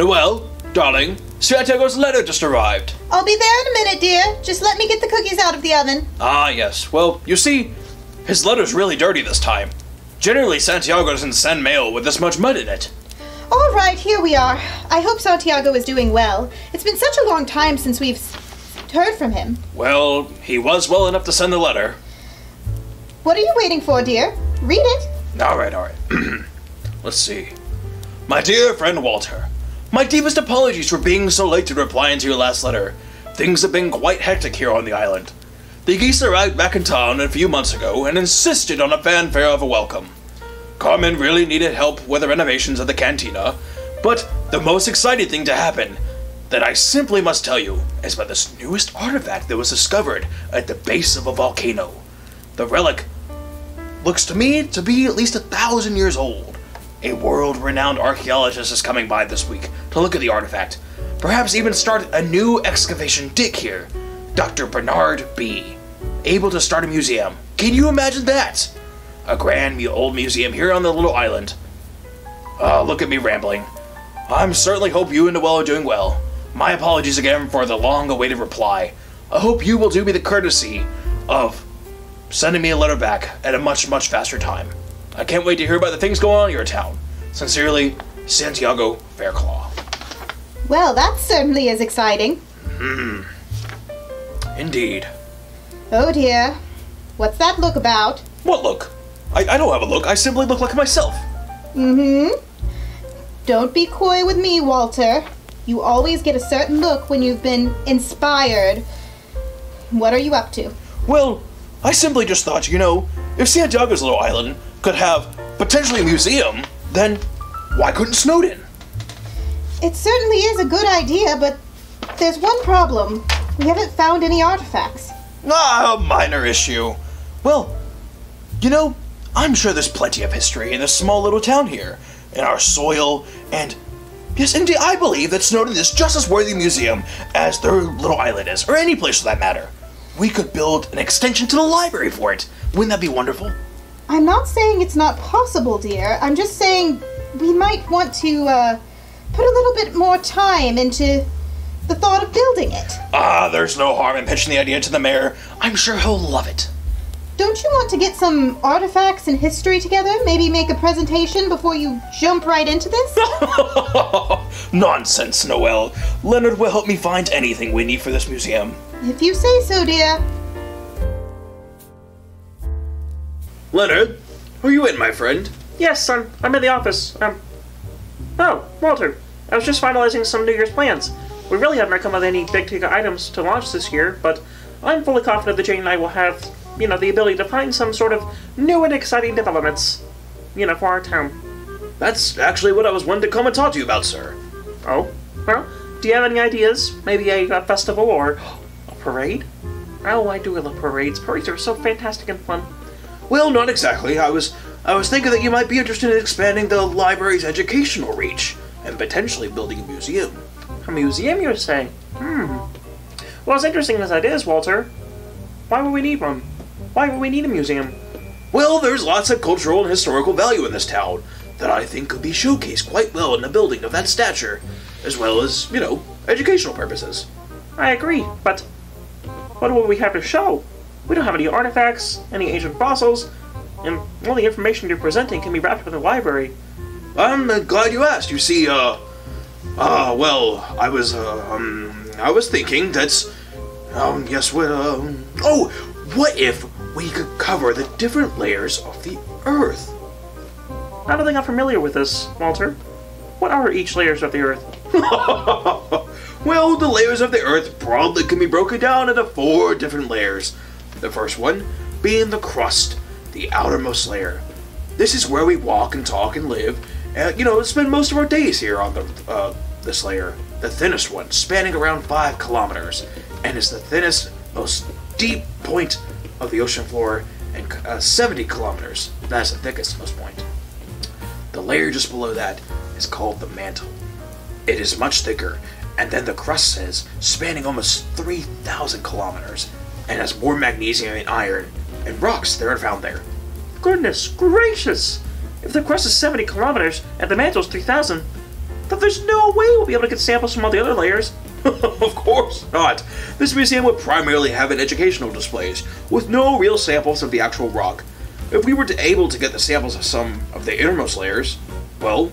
Noel, darling, Santiago's letter just arrived. I'll be there in a minute, dear. Just let me get the cookies out of the oven. Ah, yes. Well, you see, his letter's really dirty this time. Generally, Santiago doesn't send mail with this much mud in it. All right, here we are. I hope Santiago is doing well. It's been such a long time since we've heard from him. Well, he was well enough to send the letter. What are you waiting for, dear? Read it. All right. Let's see. My dear friend Walter, my deepest apologies for being so late to replying to your last letter. Things have been quite hectic here on the island. The geese arrived back in town a few months ago and insisted on a fanfare of a welcome. Carmen really needed help with the renovations of the cantina, but the most exciting thing to happen, that I simply must tell you, is about this newest artifact that was discovered at the base of a volcano. The relic looks to me to be at least 1,000 years old. A world-renowned archaeologist is coming by this week to look at the artifact, perhaps even start a new excavation dig here. Dr. Bernard B., able to start a museum. Can you imagine that? A grand old museum here on the little island. Look at me rambling. I certainly hope you and Noel are doing well. My apologies again for the long-awaited reply. I hope you will do me the courtesy of sending me a letter back at a much, much faster time. I can't wait to hear about the things going on in your town. Sincerely, Santiago Fairclaw. Well, that certainly is exciting. Indeed. Oh dear. What's that look about? What look? I don't have a look. I simply look like myself. Don't be coy with me, Walter. You always get a certain look when you've been inspired. What are you up to? Well, I simply just thought, if Santiago's little island could have potentially a museum, then why couldn't Snowden? It certainly is a good idea, but there's one problem. We haven't found any artifacts. A minor issue. Well, I'm sure there's plenty of history in this small little town here, in our soil, and yes, indeed, I believe that Snowden is just as worthy a museum as their little island is, or any place for that matter. We could build an extension to the library for it. Wouldn't that be wonderful? I'm not saying it's not possible, dear. I'm just saying we might want to put a little bit more time into the thought of building it. There's no harm in pitching the idea to the mayor. I'm sure he'll love it. Don't you want to get some artifacts and history together? Maybe make a presentation before you jump right into this? Nonsense, Noel. Leonard will help me find anything we need for this museum. If you say so, dear. Leonard, are you in, my friend? Yes, I'm in the office. Oh, Walter, I was just finalizing some New Year's plans. We really haven't come with any big-ticket items to launch this year, but I'm fully confident that Jane and I will have, the ability to find some sort of new and exciting developments, for our town. That's actually what I was wanting to come and talk to you about, sir. Oh? Well, do you have any ideas? Maybe a festival or a parade? Oh, I do love parades. Parades are so fantastic and fun. Well, not exactly. I was thinking that you might be interested in expanding the library's educational reach and potentially building a museum. A museum, you say? Well, as interesting as that is, Walter, why would we need one? Why would we need a museum? Well, there's lots of cultural and historical value in this town that I think could be showcased quite well in a building of that stature, as well as, educational purposes. I agree, but what will we have to show? We don't have any artifacts, any ancient fossils, and all the information you're presenting can be wrapped up in the library. I'm glad you asked. You see, well, I was thinking that's, what if we could cover the different layers of the Earth? I don't think I'm familiar with this, Walter. What are each layers of the Earth? Well, the layers of the Earth broadly can be broken down into 4 different layers. The first one being the crust, the outermost layer. This is where we walk and talk and live, and, spend most of our days here on this layer. The thinnest one, spanning around 5 kilometers, and is the thinnest, most deep point of the ocean floor, and 70 kilometers. That's the thickest, most point. The layer just below that is called the mantle. It is much thicker, and then the crust says, spanning almost 3,000 kilometers, and has more magnesium and iron and rocks that are found there. Goodness gracious! If the crust is 70 kilometers and the mantle is 3,000, that there's no way we'll be able to get samples from all the other layers. Of course not. This museum would primarily have an educational displays, with no real samples of the actual rock. If we were able to get the samples of some of the innermost layers, well,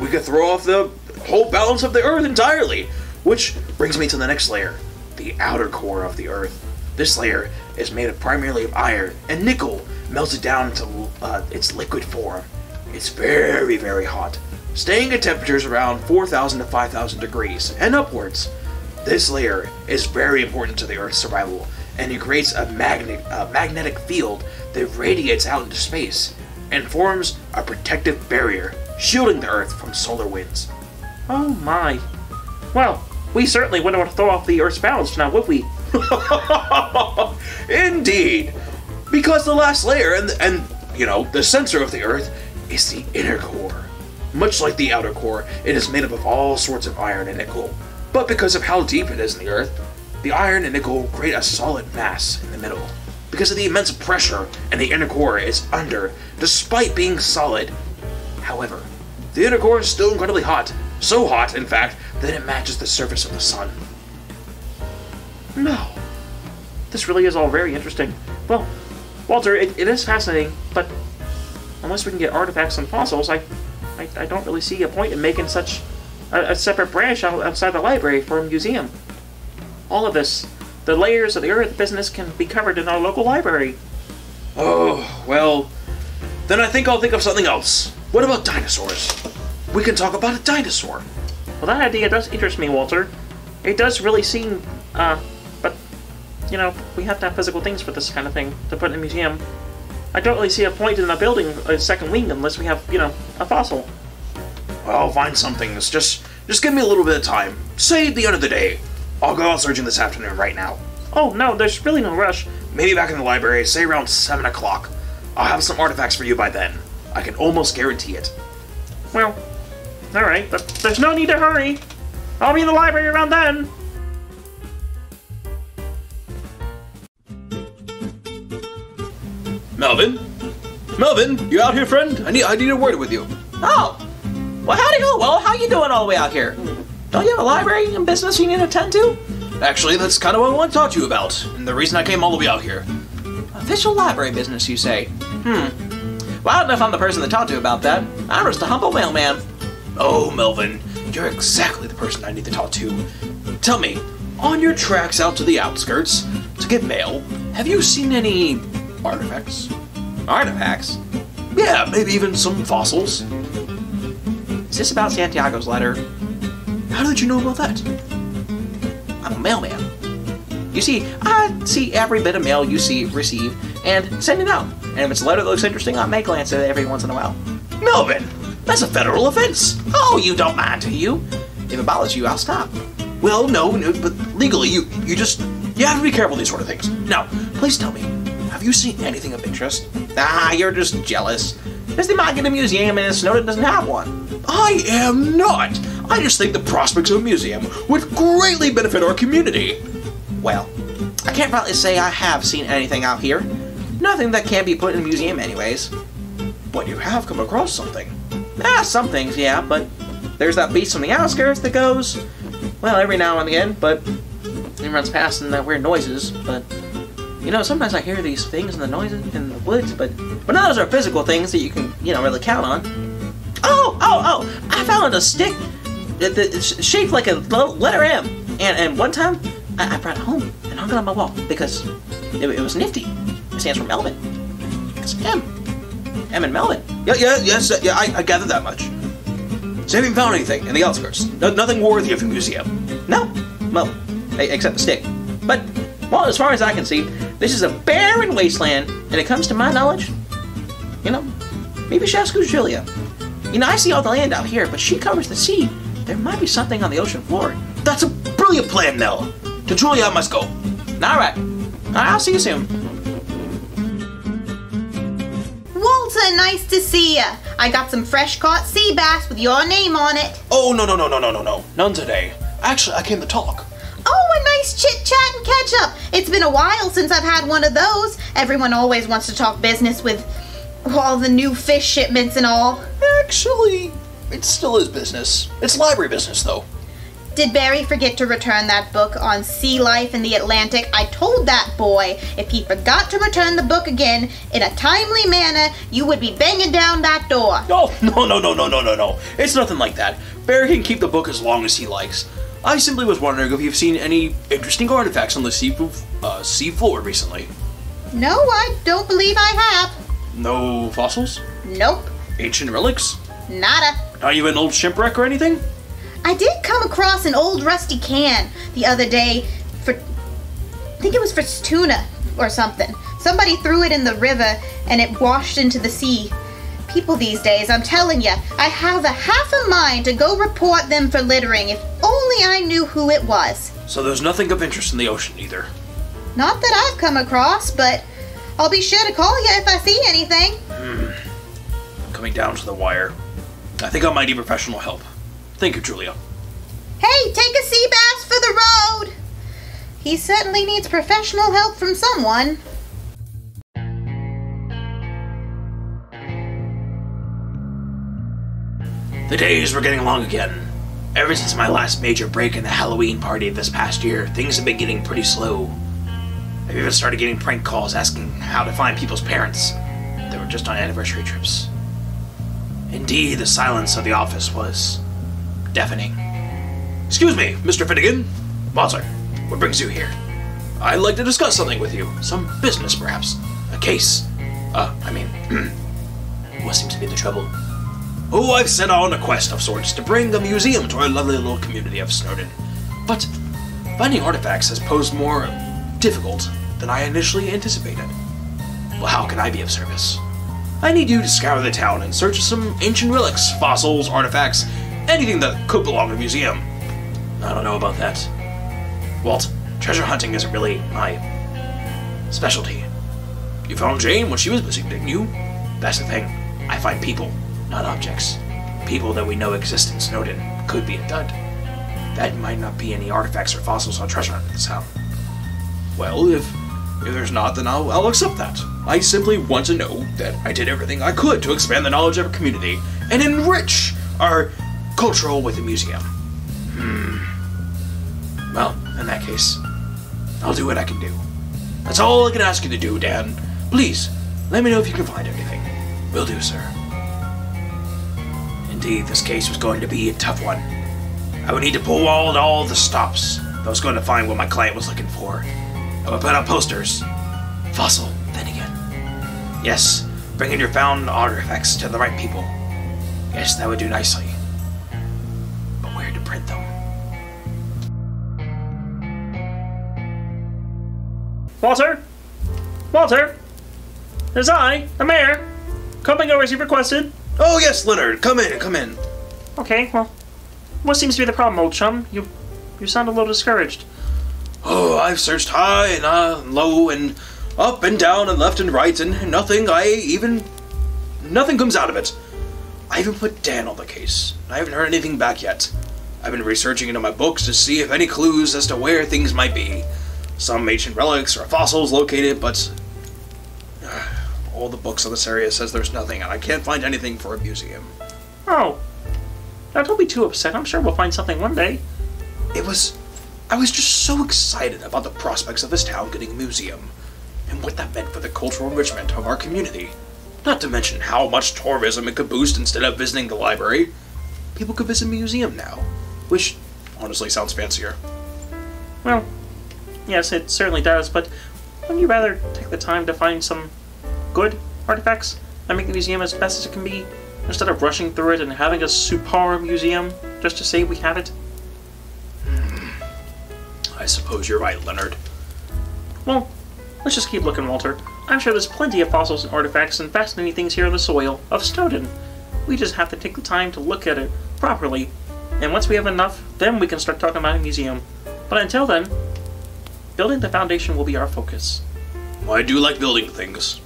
we could throw off the whole balance of the Earth entirely. Which brings me to the next layer, the outer core of the Earth. This layer is made primarily of iron and nickel melted down into its liquid form. It's very, very hot, staying at temperatures around 4,000 to 5,000 degrees and upwards. This layer is very important to the Earth's survival, and it creates a magnetic field that radiates out into space and forms a protective barrier, shielding the Earth from solar winds. Oh my. Well, we certainly wouldn't want to throw off the Earth's balance now, would we? Indeed! Because the last layer and the center of the Earth is the inner core. Much like the outer core, it is made up of all sorts of iron and nickel. But because of how deep it is in the Earth, the iron and nickel create a solid mass in the middle. Because of the immense pressure and the inner core is under, despite being solid. However, the inner core is still incredibly hot. So hot, in fact, that it matches the surface of the sun. No. This really is all very interesting. Well, Walter, it is fascinating, but unless we can get artifacts and fossils, I don't really see a point in making such a separate branch outside the library for a museum. All of this, the layers of the Earth business, can be covered in our local library. Oh, well, then I think I'll think of something else. What about dinosaurs? We can talk about a dinosaur. Well, that idea does interest me, Walter. It does really seem, but, we have to have physical things for this kind of thing to put in a museum. I don't really see a point in building a second wing unless we have, a fossil. I'll find some things. Just give me a little bit of time. Say at the end of the day. I'll go out searching this afternoon right now. Oh, no, there's really no rush. Maybe back in the library, say around 7 o'clock. I'll have some artifacts for you by then. I can almost guarantee it. Well, alright, but there's no need to hurry. I'll be in the library around then. Melvin? Melvin, you out here, friend? I need a word with you. Oh! Well, howdy ho, Will. How you doing all the way out here? Don't you have a library and business you need to attend to? Actually, that's kind of what I want to talk to you about, and the reason I came all the way out here. Official library business, you say? Well, I don't know if I'm the person to talk to about that. I'm just a humble mailman. Oh, Melvin, you're exactly the person I need to talk to. Tell me, on your tracks out to the outskirts to get mail, have you seen any artifacts? Artifacts? Yeah, maybe even some fossils. Is this about Santiago's letter? How did you know about that? I'm a mailman. You see, I see every bit of mail you receive, and send it out. And if it's a letter that looks interesting, I may glance at it every once in a while. Melvin, that's a federal offense. Oh, you don't mind, do you? If it bothers you, I'll stop. Well, no, but legally, you have to be careful with these sort of things. Now, please tell me, have you seen anything of interest? Ah, you're just jealous. Because they might get a museum and Snowden doesn't have one. I am not. I just think the prospects of a museum would greatly benefit our community. Well, I can't probably say I have seen anything out here. Nothing that can't be put in a museum anyways. But you have come across something. Some things, yeah, but there's that beast on the outskirts that goes, well, every now and again, but it runs past and weird noises, but sometimes I hear these things in the noises in the woods, but none of those are physical things that you can, really count on. Oh! I found a stick that's shaped like a letter M, and one time I brought it home and hung it on my wall because it was nifty. It stands for Melvin. It's M and Melvin. Yeah, I gathered that much. So have you found anything in the outskirts? Nothing worthy of a museum? No. Well, except the stick. But, well, as far as I can see, this is a barren wasteland, and it comes to my knowledge, maybe Shasku's Julia. I see all the land out here, but she covers the sea. There might be something on the ocean floor. That's a brilliant plan, Mel. To Julia, I must go. Alright. I'll see you soon. Walter, nice to see ya. I got some fresh caught sea bass with your name on it. Oh, no. None today. Actually, I came to talk. Oh, a nice chit-chat and catch-up. It's been a while since I've had one of those. Everyone always wants to talk business with all the new fish shipments and all. Actually, it still is business. It's library business, though. Did Barry forget to return that book on sea life in the Atlantic? I told that boy if he forgot to return the book again in a timely manner, you would be banging down that door. Oh, no. It's nothing like that. Barry can keep the book as long as he likes. I simply was wondering if you've seen any interesting artifacts on the sea floor recently. No, I don't believe I have. No fossils? Nope. Ancient relics? Nada. Not even an old shipwreck or anything? I did come across an old rusty can the other day I think it was for tuna or something. Somebody threw it in the river and it washed into the sea. People these days, I'm telling you, I have a half a mind to go report them for littering if only I knew who it was. So there's nothing of interest in the ocean either? Not that I've come across, but I'll be sure to call you if I see anything. Coming down to the wire. I think I might need professional help. Thank you, Julia. Hey, take a sea bass for the road! He certainly needs professional help from someone. The days were getting along again. Ever since my last major break in the Halloween party this past year, things have been getting pretty slow. I've even started getting prank calls asking how to find people's parents that were just on anniversary trips. Indeed, the silence of the office was deafening. Excuse me, Mr. Finnigan. Walter, what brings you here? I'd like to discuss something with you. Some business, perhaps. A case. What seems to be the trouble? Oh, I've set on a quest of sorts to bring a museum to our lovely little community of Snowden. But finding artifacts has posed more difficult than I initially anticipated. Well, how can I be of service? I need you to scour the town and search for some ancient relics, fossils, artifacts, anything that could belong in a museum. I don't know about that. Walt, treasure hunting isn't really my specialty. You found Jane when she was missing, didn't you? That's the thing. I find people, not objects. People that we know exist in Snowden. Could be a dud. That might not be any artifacts or fossils on treasure hunt in this town. Well, if there's not, then I'll accept that. I simply want to know that I did everything I could to expand the knowledge of our community and enrich our cultural with the museum. Well, in that case, I'll do what I can do. That's all I can ask you to do, Dan. Please, let me know if you can find anything. Will do, sir. Indeed, this case was going to be a tough one. I would need to pull all the stops if I was going to find what my client was looking for. I would put out posters. Fossil, Finnigan. Yes, bringing your found artifacts to the right people. Yes, that would do nicely. But where to print them? Walter? Walter? It's I, the mayor, coming over as you requested. Oh yes, Leonard, come in. Okay, well, what seems to be the problem, old chum? You sound a little discouraged. Oh, I've searched high and low and up and down and left and right and nothing comes out of it. I even put Dan on the case. I haven't heard anything back yet. I've been researching into my books to see if any clues as to where things might be. Some ancient relics or fossils located, but all the books on this area says there's nothing and I can't find anything for a museum. Oh. Now don't be too upset. I'm sure we'll find something one day. I was just so excited about the prospects of this town getting a museum, and what that meant for the cultural enrichment of our community. Not to mention how much tourism it could boost instead of visiting the library. People could visit a museum now, which honestly sounds fancier. Well, yes, it certainly does, but wouldn't you rather take the time to find some good artifacts and make the museum as best as it can be, instead of rushing through it and having a superb museum just to say we have it? I suppose you're right, Leonard. Well, let's just keep looking, Walter. I'm sure there's plenty of fossils and artifacts and fascinating things here in the soil of Snowden. We just have to take the time to look at it properly, and once we have enough, then we can start talking about a museum. But until then, building the foundation will be our focus. Well, I do like building things.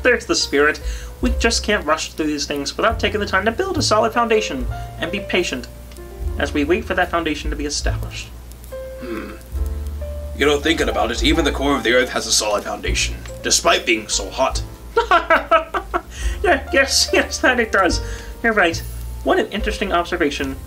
There's the spirit. We just can't rush through these things without taking the time to build a solid foundation and be patient as we wait for that foundation to be established. You know, thinking about it, even the core of the Earth has a solid foundation, despite being so hot. Yes, that it does. You're right. What an interesting observation.